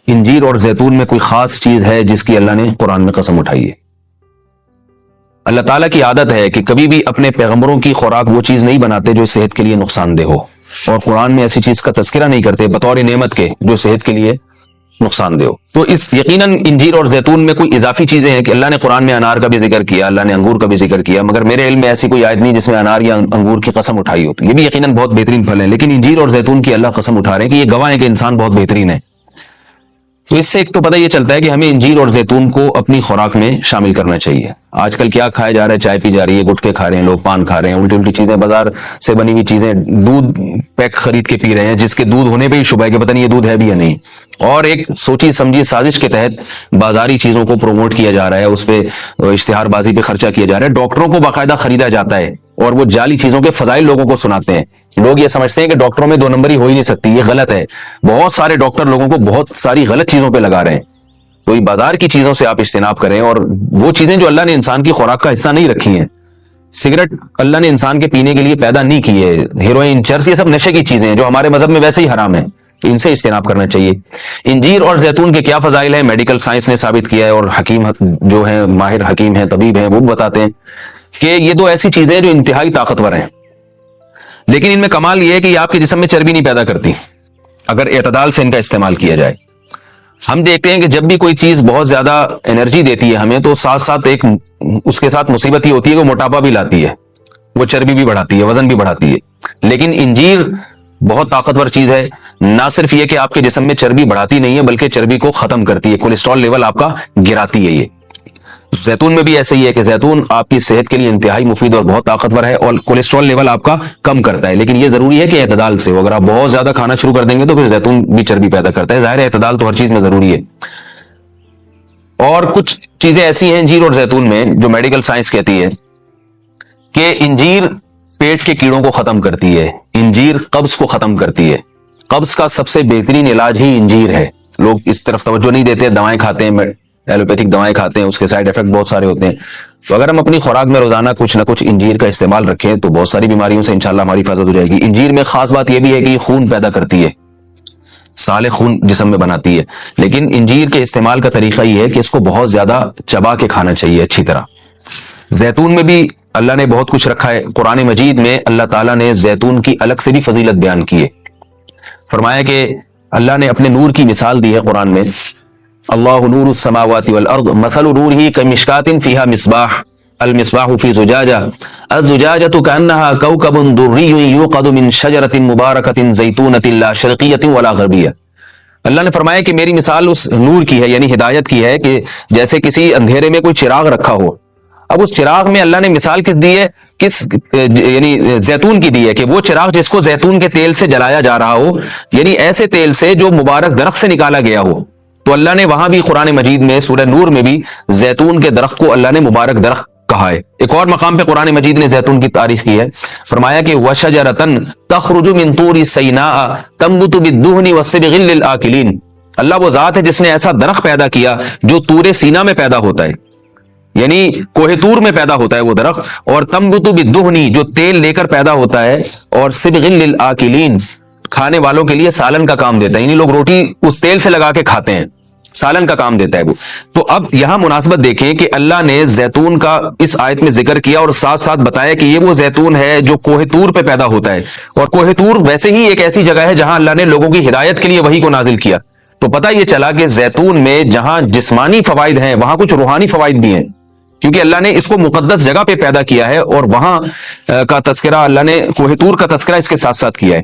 انجیر اور زیتون میں کوئی خاص چیز ہے جس کی اللہ نے قرآن میں قسم اٹھائی ہے؟ اللہ تعالیٰ کی عادت ہے کہ کبھی بھی اپنے پیغمبروں کی خوراک وہ چیز نہیں بناتے جو صحت کے لیے نقصان دہ ہو، اور قرآن میں ایسی چیز کا تذکرہ نہیں کرتے بطور نعمت کے جو صحت کے لیے نقصان دہ ہو۔ تو اس یقیناً انجیر اور زیتون میں کوئی اضافی چیزیں ہیں کہ اللہ نے قرآن میں انار کا بھی ذکر کیا، اللہ نے انگور کا بھی ذکر کیا، مگر میرے علم میں ایسی کوئی آیت نہیں جس میں انار یا انگور کی قسم اٹھائی ہو۔ تو یہ بھی یقیناً بہت بہترین پھل ہے، لیکن انجیر اور زیتون کی اللہ قسم اٹھا رہے ہیں کہ یہ گواہ ہے کہ انسان بہت بہترین ہے۔ تو اس سے ایک تو پتہ یہ چلتا ہے کہ ہمیں انجیر اور زیتون کو اپنی خوراک میں شامل کرنا چاہیے۔ آج کل کیا کھایا جا رہا ہے؟ چائے پی جا رہی ہے، گٹکے کھا رہے ہیں لوگ، پان کھا رہے ہیں، الٹی الٹی چیزیں، بازار سے بنی ہوئی چیزیں، دودھ پیک خرید کے پی رہے ہیں جس کے دودھ ہونے پہ ہی شبہ ہے کہ پتہ نہیں یہ دودھ ہے بھی یا نہیں، اور ایک سوچی سمجھی سازش کے تحت بازاری چیزوں کو پروموٹ کیا جا رہا ہے، اس پہ اشتہار بازی پہ خرچہ کیا جا رہا ہے، ڈاکٹروں کو باقاعدہ خریدا جاتا ہے اور وہ جعلی چیزوں کے فضائل لوگوں کو سناتے ہیں۔ لوگ یہ سمجھتے ہیں کہ ڈاکٹروں میں 2 نمبری ہو ہی نہیں سکتی، یہ غلط ہے۔ بہت سارے ڈاکٹر لوگوں کو بہت ساری غلط چیزوں پہ لگا رہے ہیں۔ تو بازار کی چیزوں سے آپ اجتناب کریں، اور وہ چیزیں جو اللہ نے انسان کی خوراک کا حصہ نہیں رکھی ہیں، سگریٹ اللہ نے انسان کے پینے کے لیے پیدا نہیں کی ہے، ہیروئن، چرس، یہ سب نشے کی چیزیں ہیں جو ہمارے مذہب میں ویسے ہی حرام ہیں، ان سے اجتناب کرنا چاہیے۔ انجیر اور زیتون کے کیا فضائل ہیں؟ میڈیکل سائنس نے ثابت کیا ہے، اور حکیم جو ہیں، ماہر حکیم ہیں، طبیب ہیں، وہ بتاتے ہیں کہ یہ 2 ایسی چیزیں ہیں جو انتہائی طاقتور ہیں، لیکن ان میں کمال یہ ہے کہ یہ آپ کے جسم میں چربی نہیں پیدا کرتی اگر اعتدال سے ان کا استعمال کیا جائے۔ ہم دیکھتے ہیں کہ جب بھی کوئی چیز بہت زیادہ انرجی دیتی ہے ہمیں، تو ساتھ ساتھ ایک اس کے ساتھ مصیبت یہ ہوتی ہے کہ وہ موٹاپا بھی لاتی ہے، وہ چربی بھی بڑھاتی ہے، وزن بھی بڑھاتی ہے۔ لیکن انجیر بہت طاقتور چیز ہے، نہ صرف یہ کہ آپ کے جسم میں چربی بڑھاتی نہیں ہے بلکہ چربی کو ختم کرتی ہے، کولیسٹرول لیول آپ کا گراتی ہے۔ یہ زیتون میں بھی ایسا ہی ہے کہ زیتون آپ کی صحت کے لیے انتہائی مفید اور بہت طاقتور ہے، اور کولیسٹرول لیول آپ کا کم کرتا ہے، لیکن یہ ضروری ہے کہ اعتدال سے ہو۔ اگر آپ بہت زیادہ کھانا شروع کر دیں گے تو پھر زیتون بھی چربی پیدا کرتا ہے، ظاہر ہے اعتدال تو ہر چیز میں ضروری ہے۔ اور کچھ چیزیں ایسی ہیں انجیر اور زیتون میں جو میڈیکل سائنس کہتی ہے کہ انجیر پیٹ کے کیڑوں کو ختم کرتی ہے، انجیر قبض کو ختم کرتی ہے، قبض کا سب سے بہترین علاج ہی انجیر ہے۔ لوگ اس طرف توجہ نہیں دیتے، دوائیں کھاتے ہیں، ایلوپیتھک دوائیں کھاتے ہیں، اس کے سائیڈ افیکٹ بہت سارے ہوتے ہیں۔ تو اگر ہم اپنی خوراک میں روزانہ کچھ نہ کچھ انجیر کا استعمال رکھیں تو بہت ساری بیماریوں سے انشاءاللہ ہماری حفاظت ہو جائے گی۔ انجیر میں خاص بات یہ بھی ہے کہ یہ خون پیدا کرتی ہے، سالے خون جسم میں بناتی ہے، لیکن انجیر کے استعمال کا طریقہ یہ ہے کہ اس کو بہت زیادہ چبا کے کھانا چاہیے اچھی طرح۔ زیتون میں بھی اللہ نے بہت کچھ رکھا ہے، قرآن مجید میں اللہ تعالیٰ نے زیتون کی الگ سے بھی فضیلت بیان کی ہے۔ فرمایا کہ اللہ نے اپنے نور کی مثال دی ہے قرآن میں، اللہ نور السماوات والارض مثل نورہ کمشکاۃ فیہا مصباح المصباح فی زجاجہ الزجاجۃ کأنہا کوکب دری یوقد من شجرۃ مبارکۃ زیتونۃ لا شرقیۃ ولا غربیہ۔ اللہ نے فرمایا کہ میری مثال اس نور کی ہے، یعنی ہدایت کی ہے، کہ جیسے کسی اندھیرے میں کوئی چراغ رکھا ہو۔ اب اس چراغ میں اللہ نے مثال کس دی ہے؟ یعنی زیتون کی دی ہے، کہ وہ چراغ جس کو زیتون کے تیل سے جلایا جا رہا ہو، یعنی ایسے تیل سے جو مبارک درخت سے نکالا گیا ہو۔ تو اللہ نے وہاں بھی قرآن مجید میں سورہ نور میں بھی زیتون کے درخت کو اللہ نے مبارک درخت کہا ہے۔ ایک اور مقام پہ قرآن مجید نے زیتون کی تعریف کی ہے، فرمایا کہ وَشَجَرَةً تَخْرُجُ مِن طُورِ سَيْنَاءَ تَنبُتُ بِالدُّهْنِ وَالصِّبْغِ لِلْآكِلِينَ۔ اللہ وہ ذات ہے جس نے ایسا درخت پیدا کیا جو طور سینا میں پیدا ہوتا ہے، یعنی کوہ طور میں پیدا ہوتا ہے وہ درخت، اور تنبت بالدہن جو تیل لے کر پیدا ہوتا ہے، اور صبغ للآکلین کھانے والوں کے لیے سالن کا کام دیتا ہے، یعنی لوگ روٹی اس تیل سے لگا کے کھاتے ہیں، سالن کا کام دیتا ہے وہ۔ تو اب یہاں مناسبت دیکھیں کہ اللہ نے زیتون کا اس آیت میں ذکر کیا اور ساتھ ساتھ بتایا کہ یہ وہ زیتون ہے جو کوہ طور پہ پیدا ہوتا ہے، اور کوہ طور ویسے ہی ایک ایسی جگہ ہے جہاں اللہ نے لوگوں کی ہدایت کے لیے وحی کو نازل کیا۔ تو پتہ یہ چلا کہ زیتون میں جہاں جسمانی فوائد ہیں وہاں کچھ روحانی فوائد بھی ہیں، کیونکہ اللہ نے اس کو مقدس جگہ پہ پیدا کیا ہے، اور وہاں کا تذکرہ اللہ نے کوہ طور کا تذکرہ اس کے ساتھ ساتھ کیا ہے۔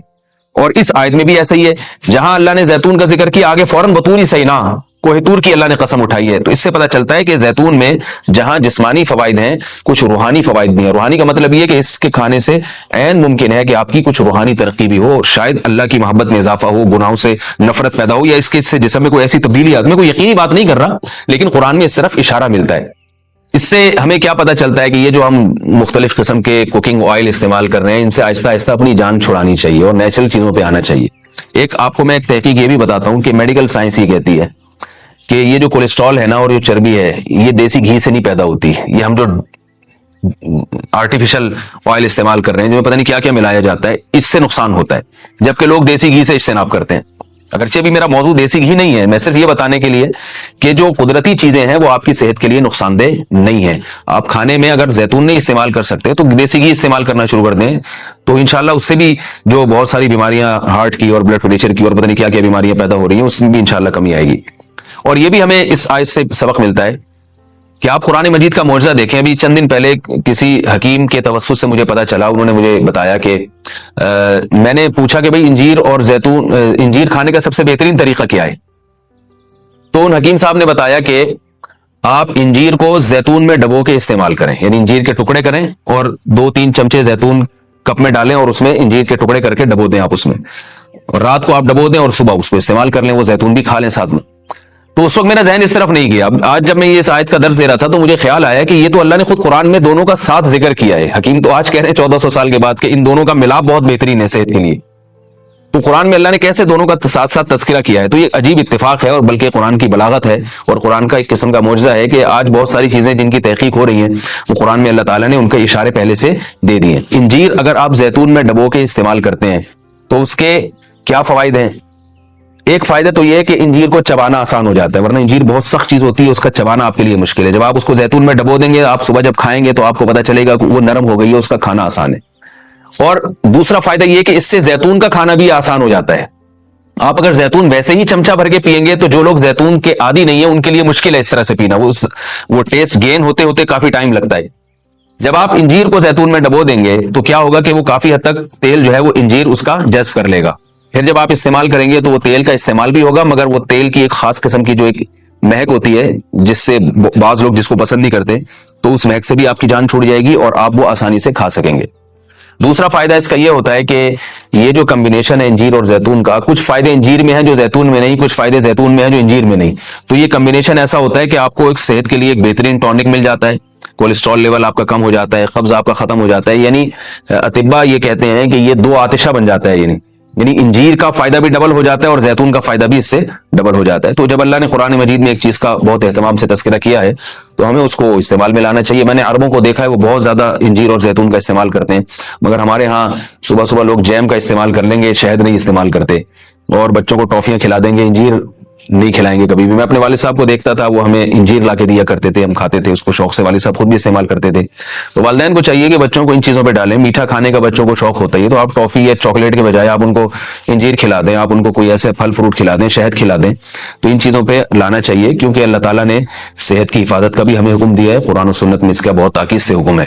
اور اس آیت میں بھی ایسا ہی ہے، جہاں اللہ نے زیتون کا ذکر کیا آگے فوراً بطور سینا کوہ طور کی اللہ نے قسم اٹھائی ہے۔ تو اس سے پتہ چلتا ہے کہ زیتون میں جہاں جسمانی فوائد ہیں کچھ روحانی فوائد بھی ہیں۔ روحانی کا مطلب یہ ہے کہ اس کے کھانے سے عین ممکن ہے کہ آپ کی کچھ روحانی ترقی بھی ہو، شاید اللہ کی محبت میں اضافہ ہو، گناہوں سے نفرت پیدا ہو، یا اس کے سے جسم میں کوئی ایسی تبدیلی آتی ہے۔ میں کوئی یقینی بات نہیں کر رہا، لیکن قرآن میں اس طرف اشارہ ملتا ہے۔ اس سے ہمیں کیا پتہ چلتا ہے کہ یہ جو ہم مختلف قسم کے کوکنگ آئل استعمال کر رہے ہیں، ان سے آہستہ آہستہ اپنی جان چھڑانی چاہیے اور نیچرل چیزوں پہ آنا چاہیے۔ ایک آپ کو میں ایک تحقیق یہ بھی بتاتا ہوں کہ میڈیکل سائنس یہ کہتی ہے کہ یہ جو کولیسٹرول ہے نا اور یہ چربی ہے، یہ دیسی گھی سے نہیں پیدا ہوتی، یہ ہم جو آرٹیفیشل آئل استعمال کر رہے ہیں، جو پتہ نہیں کیا کیا ملایا جاتا ہے، اس سے نقصان ہوتا ہے، جبکہ لوگ دیسی گھی سے اجتناب کرتے ہیں۔ اگرچہ بھی میرا موضوع دیسی گھی نہیں ہے، میں صرف یہ بتانے کے لیے کہ جو قدرتی چیزیں ہیں وہ آپ کی صحت کے لیے نقصان دہ نہیں ہیں. آپ کھانے میں اگر زیتون نہیں استعمال کر سکتے تو دیسی گھی استعمال کرنا شروع کر دیں، تو انشاءاللہ اس سے بھی جو بہت ساری بیماریاں ہارٹ کی اور بلڈ پریشر کی اور پتہ نہیں کیا کیا بیماریاں پیدا ہو رہی ہیں اس میں بھی انشاءاللہ کمی آئے گی. اور یہ بھی ہمیں اس آیت سے سبق ملتا ہے کہ آپ قرآن مجید کا معجزہ دیکھیں. ابھی چند دن پہلے کسی حکیم کے توسط سے مجھے پتا چلا، انہوں نے مجھے بتایا کہ میں نے پوچھا کہ بھئی انجیر اور زیتون، انجیر کھانے کا سب سے بہترین طریقہ کیا ہے؟ تو ان حکیم صاحب نے بتایا کہ آپ انجیر کو زیتون میں ڈبو کے استعمال کریں، یعنی انجیر کے ٹکڑے کریں اور 2-3 چمچے زیتون کپ میں ڈالیں اور اس میں انجیر کے ٹکڑے کر کے ڈبو دیں آپ اس میں، اور رات کو آپ ڈبو دیں اور صبح اس کو استعمال کر لیں، وہ زیتون بھی کھا لیں ساتھ میں. تو اس وقت میرا ذہن اس طرف نہیں گیا. اب آج جب میں یہ اس آیت کا درس دے رہا تھا تو مجھے خیال آیا کہ یہ تو اللہ نے خود قرآن میں دونوں کا ساتھ ذکر کیا ہے. حکیم تو آج کہہ رہے ہیں 1400 سال کے بعد کہ ان دونوں کا ملاپ بہت بہترین ہے صحت کے لیے. تو قرآن میں اللہ نے کیسے دونوں کا ساتھ ساتھ تذکرہ کیا ہے؟ تو یہ عجیب اتفاق ہے، اور بلکہ قرآن کی بلاغت ہے اور قرآن کا ایک قسم کا معجزہ ہے کہ آج بہت ساری چیزیں جن کی تحقیق ہو رہی ہیں وہ قرآن میں اللہ تعالیٰ نے ان کے اشارے پہلے سے دے دیے. انجیر اگر آپ زیتون میں ڈبو کے استعمال کرتے ہیں تو اس کے کیا فوائد ہیں؟ ایک فائدہ تو یہ ہے کہ انجیر کو چبانا آسان ہو جاتا ہے، ورنہ انجیر بہت سخت چیز ہوتی ہے، اس کا چبانا آپ کے لیے مشکل ہے. جب آپ اس کو زیتون میں ڈبو دیں گے، آپ صبح جب کھائیں گے تو آپ کو پتہ چلے گا کہ وہ نرم ہو گئی ہے، اس کا کھانا آسان ہے. اور دوسرا فائدہ یہ کہ اس سے زیتون کا کھانا بھی آسان ہو جاتا ہے. آپ اگر زیتون ویسے ہی چمچہ بھر کے پیئیں گے تو جو لوگ زیتون کے عادی نہیں ہیں ان کے لیے مشکل ہے اس طرح سے پینا، وہ ٹیسٹ گین ہوتے ہوتے کافی ٹائم لگتا ہے. جب آپ انجیر کو زیتون میں ڈبو دیں گے تو کیا ہوگا کہ وہ کافی حد تک تیل جو ہے وہ انجیر اس کا جذب کر لے گا. پھر جب آپ استعمال کریں گے تو وہ تیل کا استعمال بھی ہوگا، مگر وہ تیل کی ایک خاص قسم کی جو ایک مہک ہوتی ہے جس سے بعض لوگ جس کو پسند نہیں کرتے، تو اس مہک سے بھی آپ کی جان چھوٹ جائے گی اور آپ وہ آسانی سے کھا سکیں گے. دوسرا فائدہ اس کا یہ ہوتا ہے کہ یہ جو کمبینیشن ہے انجیر اور زیتون کا، کچھ فائدے انجیر میں ہیں جو زیتون میں نہیں، کچھ فائدے زیتون میں ہیں جو انجیر میں نہیں. تو یہ کمبینیشن ایسا ہوتا ہے کہ آپ کو ایک صحت کے لیے ایک بہترین ٹونک مل جاتا ہے، کولیسٹرول لیول آپ کا کم ہو جاتا ہے، قبض آپ کا ختم ہو جاتا ہے. یعنی اطباء یہ کہتے ہیں کہ یہ دو آتشہ بن جاتا ہے، یعنی انجیر کا فائدہ بھی ڈبل ہو جاتا ہے اور زیتون کا فائدہ بھی اس سے ڈبل ہو جاتا ہے. تو جب اللہ نے قرآن مجید میں ایک چیز کا بہت اہتمام سے تذکرہ کیا ہے تو ہمیں اس کو استعمال میں لانا چاہیے. میں نے عربوں کو دیکھا ہے وہ بہت زیادہ انجیر اور زیتون کا استعمال کرتے ہیں، مگر ہمارے ہاں صبح صبح لوگ جیم کا استعمال کر لیں گے، شہد نہیں استعمال کرتے، اور بچوں کو ٹافیاں کھلا دیں گے، انجیر نہیں کھلائیں گے کبھی بھی. میں اپنے والد صاحب کو دیکھتا تھا، وہ ہمیں انجیر لا کے دیا کرتے تھے، ہم کھاتے تھے اس کو شوق سے، والد صاحب خود بھی استعمال کرتے تھے. تو والدین کو چاہیے کہ بچوں کو ان چیزوں پہ ڈالیں. میٹھا کھانے کا بچوں کو شوق ہوتا ہے تو آپ ٹافی یا چاکلیٹ کے بجائے آپ ان کو انجیر کھلا دیں، آپ ان کو کوئی ایسے پھل فروٹ کھلا دیں، شہد کھلا دیں. تو ان چیزوں پہ لانا چاہیے کیونکہ اللہ تعالیٰ نے صحت کی حفاظت کا بھی ہمیں حکم دیا ہے، قرآن و سنت میں اس کا بہت تاکید سے حکم ہے.